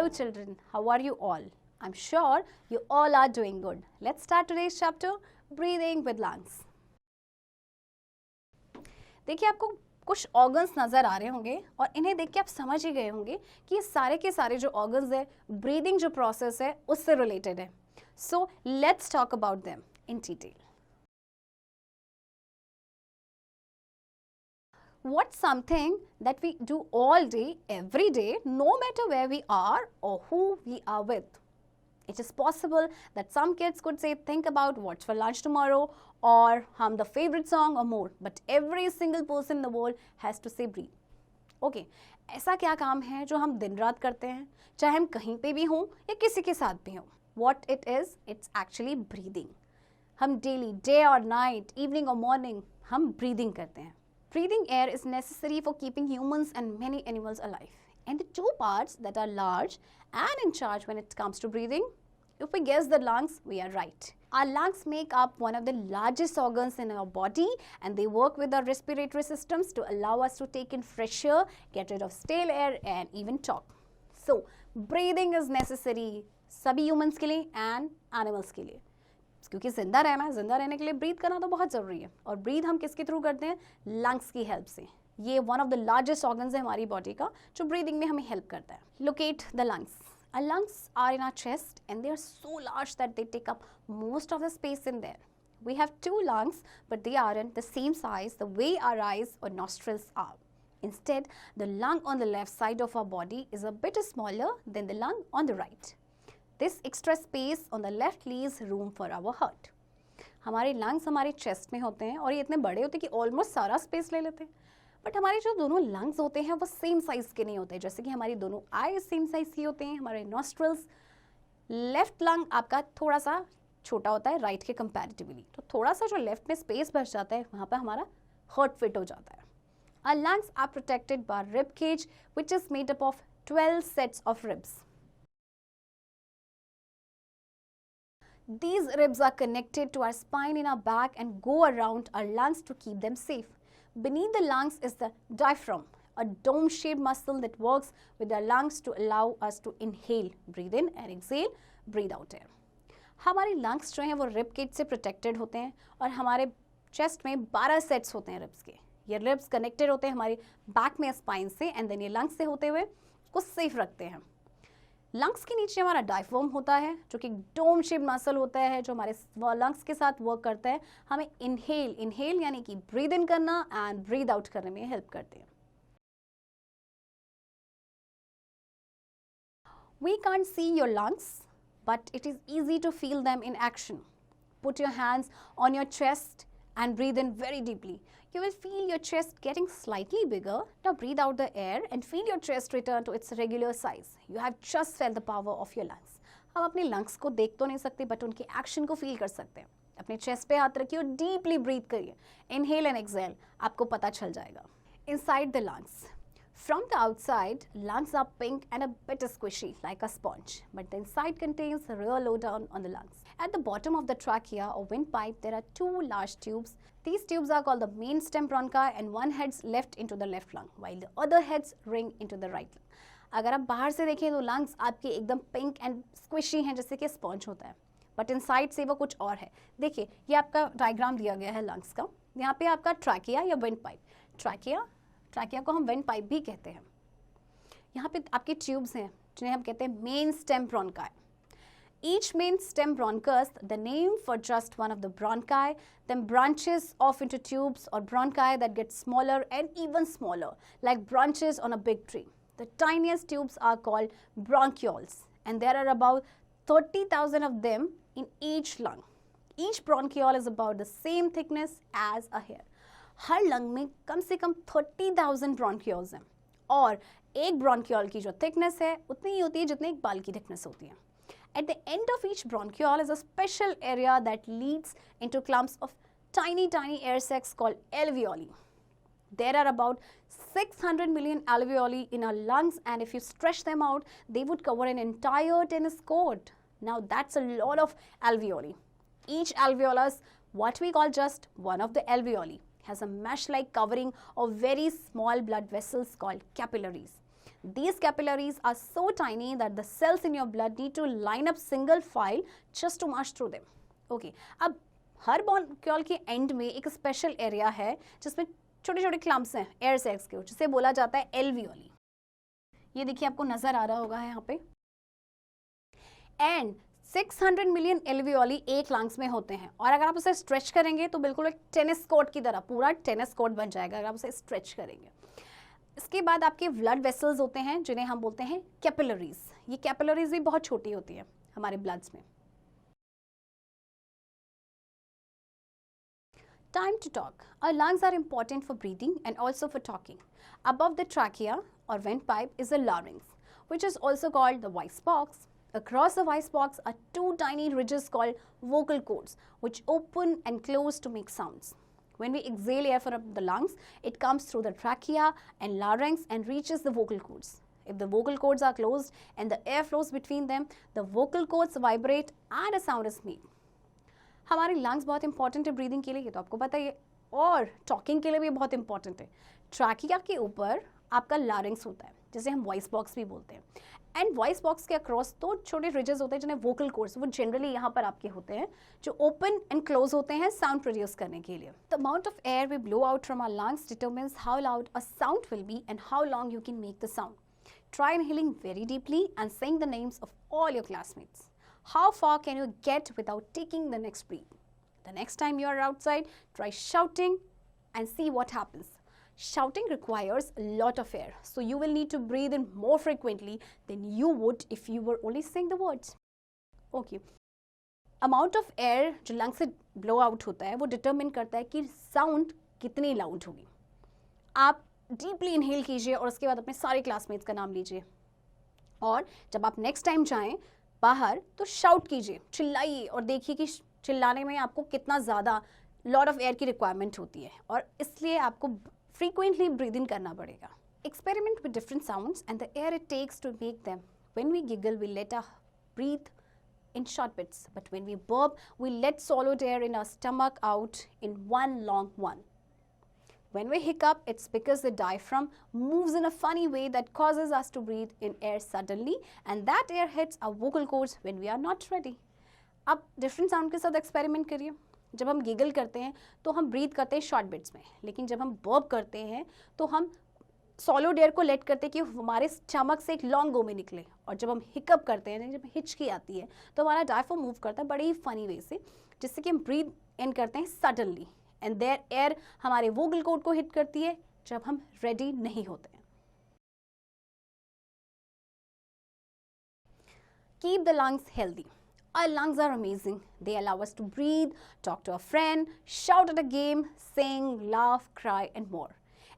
Hello children, how are you all? I'm sure you all are doing good. Let's start today's chapter, breathing with lungs. देखिए आपको कुछ organs नज़र आ रहे होंगे और इन्हें देख के आप समझ ही गए होंगे कि ये सारे के सारे जो ऑर्गन्स है ब्रीदिंग जो प्रोसेस है उससे रिलेटेड है. So let's talk about them in detail. What's something that we do all day, every day, no matter where we are or who we are with? It is possible that some kids could say, think about what's for lunch tomorrow or hum the favorite song or more. But every single person in the world has to say breathe. Okay, ऐसा क्या काम है जो हम दिन रात करते हैं, चाहे हम कहीं पे भी हों या किसी के साथ भी हों? What it is, it's actually breathing. हम daily, day or night, evening or morning, हम breathing करते हैं. Breathing air is necessary for keeping humans and many animals alive. And the two parts that are large and in charge when it comes to breathing, if we guess the lungs, we are right. Our lungs make up one of the largest organs in our body and they work with our respiratory systems to allow us to take in fresh air, get rid of stale air and even talk. So, breathing is necessary सभी humans के लिए and animals के लिए. क्योंकि जिंदा रहने के लिए ब्रीथ करना तो बहुत ज़रूरी है और ब्रीथ हम किसके थ्रू करते हैं? लंग्स की हेल्प से. ये one of the largest organs है हमारी बॉडी का जो ब्रीदिंग में हमें हेल्प करता है. Locate the lungs. Our lungs are in our chest and they are so large that they take up most of the space in there. We have two lungs but they aren't the same size the way our eyes or nostrils are. Instead, the lung on the left side of our body is a bit smaller than the lung on the right. This extra space on the left leaves room for our heart. हमारे lungs हमारे chest में होते हैं और ये इतने बड़े होते हैं कि ऑलमोस्ट सारा स्पेस ले लेते हैं. बट हमारे जो दोनों लंग्स होते हैं वो सेम साइज़ के नहीं होते. जैसे कि हमारी दोनों आईज सेम साइज़ की होते हैं. हमारे नॉस्ट्रल्स, लेफ्ट लंग आपका थोड़ा सा छोटा होता है राइट के कंपैरेटिवली. तो थोड़ा सा जो लेफ्ट में स्पेस बच जाता है वहाँ पर हमारा हार्ट फिट हो जाता है. Our lungs are protected by rib cage which is made up of 12 sets of ribs. These ribs are connected to our spine in our back and go around our lungs to keep them safe. Beneath the lungs is the diaphragm, a dome-shaped muscle that works with our lungs to allow us to inhale, breathe in and exhale, breathe out air. हमारे lungs जो हैं वो rib cage से protected होते हैं और हमारे chest में 12 sets होते हैं ribs के. ये ribs connected होते हैं हमारे back में spine से and then ये lungs से होते हुए उसको safe रखते हैं. लंग्स के नीचे हमारा डायफ्राम होता है जो कि डोम शेप मसल होता है जो हमारे लंग्स के साथ वर्क करता है. हमें इनहेल यानी कि ब्रीद इन करना एंड ब्रीद आउट करने में हेल्प करते हैं. We can't see your lungs, but it is easy to feel them in action. Put your hands on your chest and breathe in very deeply. You will feel your chest getting slightly bigger. Now breathe out the air and feel your chest return to its regular size. You have just felt the power of your lungs. हम अपने lungs को देख तो नहीं सकते but उनके action को feel कर सकते हैं. अपने chest पे हाथ रखिए और deeply breathe करिए. Inhale and exhale. आपको पता चल जाएगा. Inside the lungs. From the outside, lungs are pink and a bit squishy like a sponge, but the inside contains a real lowdown on the lungs. At the bottom of the trachea or windpipe, there are two large tubes. These tubes are called the main stem bronchi and one heads left into the left lung, while the other heads ring into the right lung. अगर आप बाहर से देखें तो lungs आपके एकदम pink and squishy हैं जैसे कि sponge होता है, but inside से वो कुछ और है. देखिए ये आपका डायग्राम दिया गया है lungs का. यहाँ पे आपका trachea या windpipe. ट्रैकिया को हम वेंट पाइप भी कहते हैं. यहाँ पे आपके ट्यूब्स हैं जिन्हें हम कहते हैं main stem bronchi. Each main stem bronchus, the name for just one of the bronchi, then branches off into tubes or bronchi that get smaller and even smaller, like branches on a big tree. The tiniest tubes are called bronchioles, and there are about 30,000 of them in each lung. Each bronchiole is about the same thickness as a hair. Her lung में कम से कम 30,000 bronchioles हैं और एक bronchiole की जो thickness है उतनी ही होती है जितनी एक बाल की थिकनेस होती है. At the end of each bronchiole is a special area that leads into clumps of tiny air sacs called alveoli. There are about 600 million alveoli in our lungs and if you stretch them out, they would cover an entire tennis court. Now that's a lot of alveoli. Each alveolus, what we call just one of the alveoli, has a mesh-like covering of very small blood vessels called capillaries. These capillaries are so tiny that the cells in your blood need to line up single file just to march through them. Okay, अब हर बॉन्क्यूल के and में एक special area है जिसमें छोटे छोटे clumps हैं air sacs के, जिसे बोला जाता है एल्वियोली. ये देखिए आपको नजर आ रहा होगा यहाँ पे. एंड 600 मिलियन एल्वियोली एक लंग्स में होते हैं, और अगर आप उसे स्ट्रेच करेंगे तो बिल्कुल एक टेनिस कोर्ट की तरह पूरा टेनिस कोर्ट बन जाएगा अगर आप उसे स्ट्रेच करेंगे. इसके बाद आपके ब्लड वेसल्स होते हैं जिन्हें हम बोलते हैं कैपिलरीज. ये कैपिलरीज भी बहुत छोटी होती है हमारे ब्लड्स में. Time to talk. Our lungs are important for breathing and also for talking. Above the trachea or windpipe is the larynx, which is also called the voice box. Across the voice box are two tiny ridges called vocal cords, which open and close to make sounds. When we exhale air from the lungs, it comes through the trachea and larynx and reaches the vocal cords. If the vocal cords are closed and the air flows between them, the vocal cords vibrate and a sound is made. हमारे lungs बहुत important है breathing के लिए, ये तो आपको पता ही है, और टॉकिंग के लिए भी बहुत इंपॉर्टेंट है. ट्रैकिया के ऊपर आपका लारिंग्स होता है जिसे हम वॉइस बॉक्स भी बोलते हैं. एंड वॉइस बॉक्स के अक्रॉस दो छोटे रिजेस होते हैं जिन्हें वोकल कोर्ड्स, वो जनरली यहाँ पर आपके होते हैं जो ओपन एंड क्लोज होते हैं साउंड प्रोड्यूस करने के लिए. The amount of air we blow out from our lungs determines how loud a sound will be and how long you can make the sound. Try inhaling very deeply and saying the names of all your classmates. How far can you get without taking the next breath? The next time you are outside, try shouting and see what happens. Shouting requires a lot of air, so you will need to breathe in more frequently than you would if you were only saying the words. Okay. Amount of air जो lungs से blow out होता है वो determine करता है कि sound कितनी loud होगी. आप डीपली इनहेल कीजिए और उसके बाद अपने सारे क्लासमेट्स का नाम लीजिए, और जब आप नेक्स्ट टाइम जाएं बाहर तो शाउट कीजिए, चिल्लाइए, और देखिए कि चिल्लाने में आपको कितना ज़्यादा लॉट ऑफ एयर की रिक्वायरमेंट होती है, और इसलिए आपको फ्रीक्वेंटली ब्रीदिंग करना पड़ेगा. Experiment with different sounds and the air it takes to make them. When we giggle we let a breathe in short bits, but when we burp we let swallowed air in our stomach out in one long one. When we hiccup, it's because the diaphragm moves in a funny way that causes us to breathe in air suddenly, and that air hits our vocal cords when we are not ready. अब different sound के साथ experiment करिए. जब हम giggle करते हैं तो हम breathe करते हैं short bits में, लेकिन जब हम burp करते हैं तो हम solid air को let करते हैं कि हमारे stomach से एक long go में निकले, और जब हम hiccup करते हैं, जब हिचकी आती है तो हमारा diaphragm move करता है बड़े ही funny way से, जिससे कि हम breathe in करते हैं suddenly. एंड देयर एयर हमारे वोकल कॉर्ड को हिट करती है जब हम रेडी नहीं होते हैं. Keep the lungs healthy. Our lungs are amazing. They allow us to breathe, talk to a friend, shout at a game, sing, laugh, cry, and more.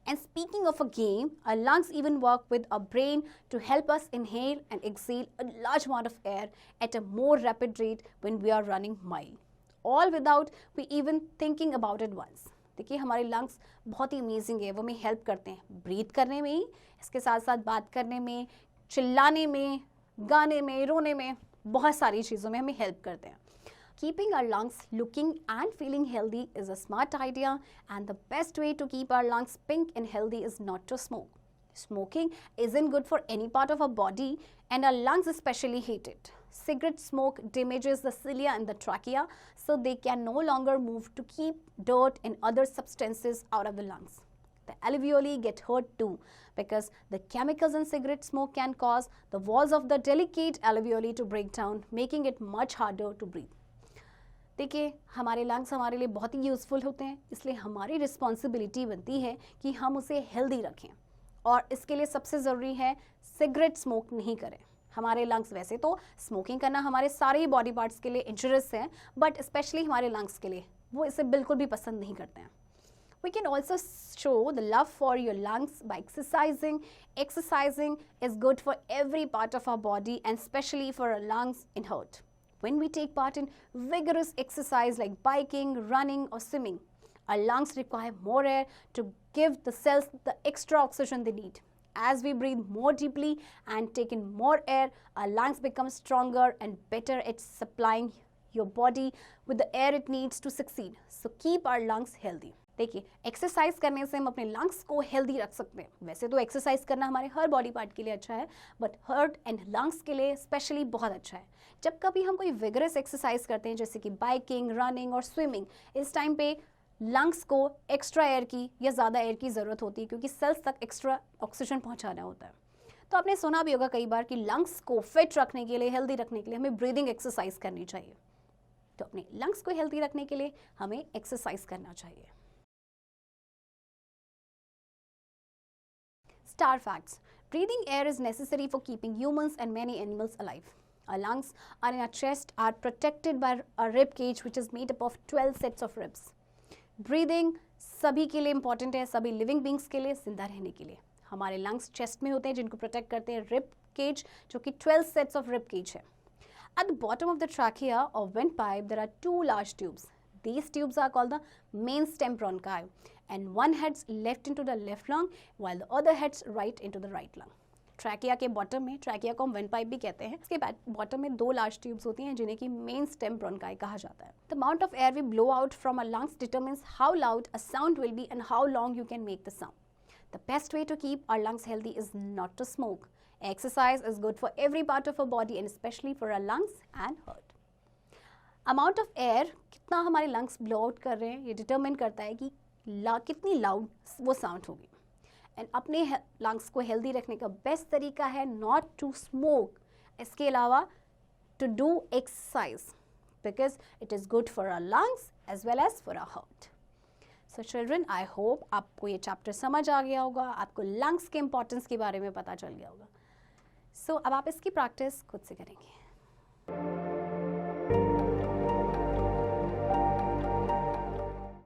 And speaking of a game, our lungs even work with our brain to help us inhale and exhale a large amount of air at a more rapid rate when we are running mile. All without we even thinking about it once. देखिए हमारे lungs बहुत ही amazing है, वो हमें help करते हैं breathe करने में ही, इसके साथ साथ बात करने में, चिल्लाने में, गाने में, रोने में, बहुत सारी चीज़ों में हमें हेल्प करते हैं. Keeping our lungs looking and feeling healthy is a smart idea, and the best way to keep our lungs pink and healthy is not to smoke. Smoking isn't good for any part of our body, and our lungs especially hate it. Cigarette smoke damages the cilia and the trachea, so they can no longer move to keep dirt and other substances out of the lungs. The alveoli get hurt too, because the chemicals in cigarette smoke can cause the walls of the delicate alveoli to break down, making it much harder to breathe. देखिए हमारे lungs हमारे लिए बहुत ही useful होते हैं, इसलिए हमारी responsibility बनती है कि हम उसे हेल्दी रखें, और इसके लिए सबसे ज़रूरी है सिगरेट स्मोक नहीं करें. हमारे लंग्स, वैसे तो स्मोकिंग करना हमारे सारे ही बॉडी पार्ट्स के लिए इंजरियस है, बट स्पेशली हमारे लंग्स के लिए वो इसे बिल्कुल भी पसंद नहीं करते हैं. We can also show the love for your lungs by exercising. Exercising is good for every part of our body, and especially for our lungs in hurt. When we take part in vigorous exercise like biking, running, or swimming, our lungs require more air to give the cells the extra oxygen they need. As we breathe more deeply and take in more air, our lungs become stronger and better at supplying your body with the air it needs to succeed. So keep our lungs healthy. देखिए, exercise करने से हम अपने lungs को healthy रख सकते हैं। वैसे तो एक्सरसाइज करना हमारे हर बॉडी पार्ट के लिए अच्छा है, बट हार्ट एंड लंग्स के लिए स्पेशली बहुत अच्छा है। जब कभी हम कोई विगरस एक्सरसाइज करते हैं जैसे कि बाइकिंग, रनिंग और स्विमिंग, इस टाइम पे लंग्स को एक्स्ट्रा एयर की या ज़्यादा एयर की ज़रूरत होती है क्योंकि सेल्स तक एक्स्ट्रा ऑक्सीजन पहुंचाना होता है। तो आपने सुना भी होगा कई बार कि लंग्स को फिट रखने के लिए, हेल्दी रखने के लिए हमें ब्रीदिंग एक्सरसाइज करनी चाहिए। तो अपने लंग्स को हेल्दी रखने के लिए हमें एक्सरसाइज करना चाहिए। Star facts. Breathing air is necessary for keeping humans and many animals alive. Our lungs are in our chest are protected by a rib cage which is made up of 12 sets of ribs. Breathing सभी के लिए important है, सभी living beings के लिए, जिंदा रहने के लिए। हमारे लंग्स चेस्ट में होते हैं जिनको प्रोटेक्ट करते हैं रिब केज, जो कि 12 sets of rib cage है। At the bottom of the trachea or windpipe there are two large tubes. These tubes are called the main stem bronchi, and one heads left into the left lung while the other heads right into the right lung. Trachea के bottom में, trachea को हम wind pipe भी कहते हैं, इसके bottom में 2 large tubes होती हैं जिन्हें कि मेन स्टेम ब्रोंकाई कहा जाता है। The amount of air we blow out from a lungs determines how loud a sound will be and how long you can make the sound. The best way to keep our lungs healthy is not to smoke. Exercise is good for every part of our body and especially for our lungs and heart. Amount of air कितना हमारे lungs blow out कर रहे हैं ये determine करता है कि कितनी लाउड वो साउंड होगी। एंड अपने लंग्स को हेल्दी रखने का बेस्ट तरीका है नॉट टू स्मोक, इसके अलावा to do exercise because it is good for our lungs as well as for our heart. So children, I hope आपको ये चैप्टर समझ आ गया होगा, आपको लंग्स के इंपॉर्टेंस के बारे में पता चल गया होगा। सो अब आप इसकी प्रैक्टिस खुद से करेंगे।